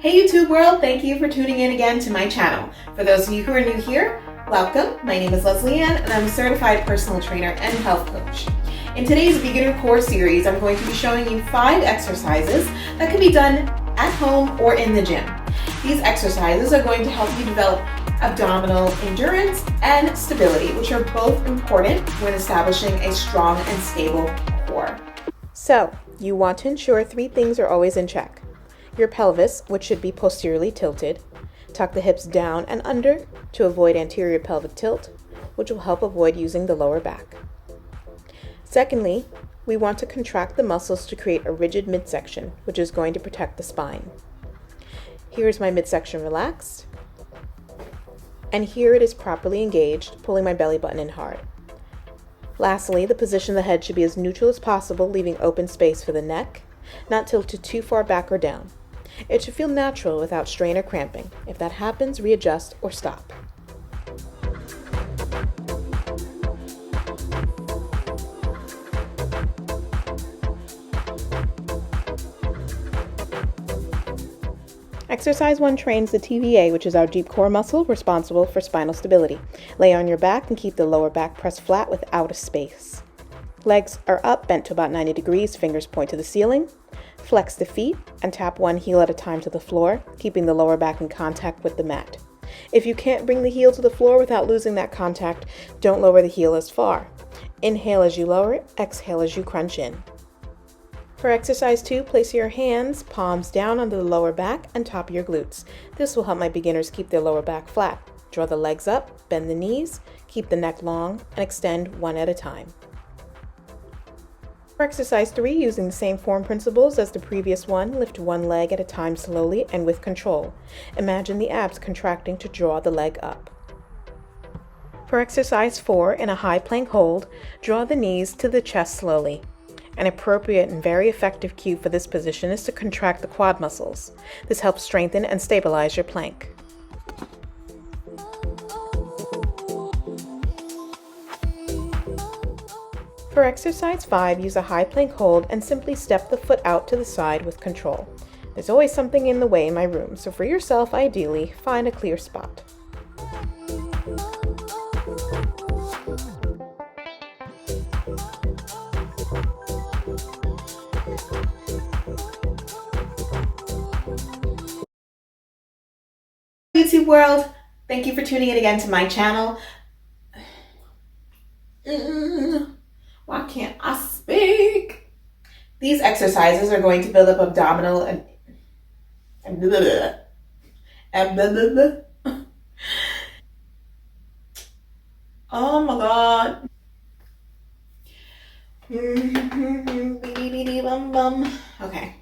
Hey YouTube world, thank you for tuning in again to my channel. For those of you who are new here, welcome. My name is Leslie Ann and I'm a certified personal trainer and health coach. In today's beginner core series, I'm going to be showing you 5 exercises that can be done at home or in the gym. These exercises are going to help you develop abdominal endurance and stability, which are both important when establishing a strong and stable core. So, you want to ensure 3 things are always in check. Your pelvis, which should be posteriorly tilted. Tuck the hips down and under to avoid anterior pelvic tilt, which will help avoid using the lower back. Secondly, we want to contract the muscles to create a rigid midsection, which is going to protect the spine. Here is my midsection relaxed, and here it is properly engaged, pulling my belly button in hard. Lastly, the position of the head should be as neutral as possible, leaving open space for the neck, not tilted too far back or down. It should feel natural without strain or cramping. If that happens, readjust or stop. Exercise 1 trains the TVA, which is our deep core muscle responsible for spinal stability. Lay on your back and keep the lower back pressed flat without a space. Legs are up, bent to about 90 degrees, fingers point to the ceiling. Flex the feet and tap one heel at a time to the floor, keeping the lower back in contact with the mat. If you can't bring the heel to the floor without losing that contact, don't lower the heel as far. Inhale as you lower it, exhale as you crunch in. For exercise 2, place your hands, palms down under the lower back and top of your glutes. This will help my beginners keep their lower back flat. Draw the legs up, bend the knees, keep the neck long, and extend one at a time. For exercise 3, using the same form principles as the previous one, lift one leg at a time slowly and with control. Imagine the abs contracting to draw the leg up. For exercise 4, in a high plank hold, draw the knees to the chest slowly. An appropriate and very effective cue for this position is to contract the quad muscles. This helps strengthen and stabilize your plank. For exercise 5, use a high plank hold and simply step the foot out to the side with control. There's always something in the way in my room, so for yourself, ideally, find a clear spot. YouTube world, thank you for tuning in again to my channel. Why can't I speak? These exercises are going to build up abdominal and oh my god. Okay.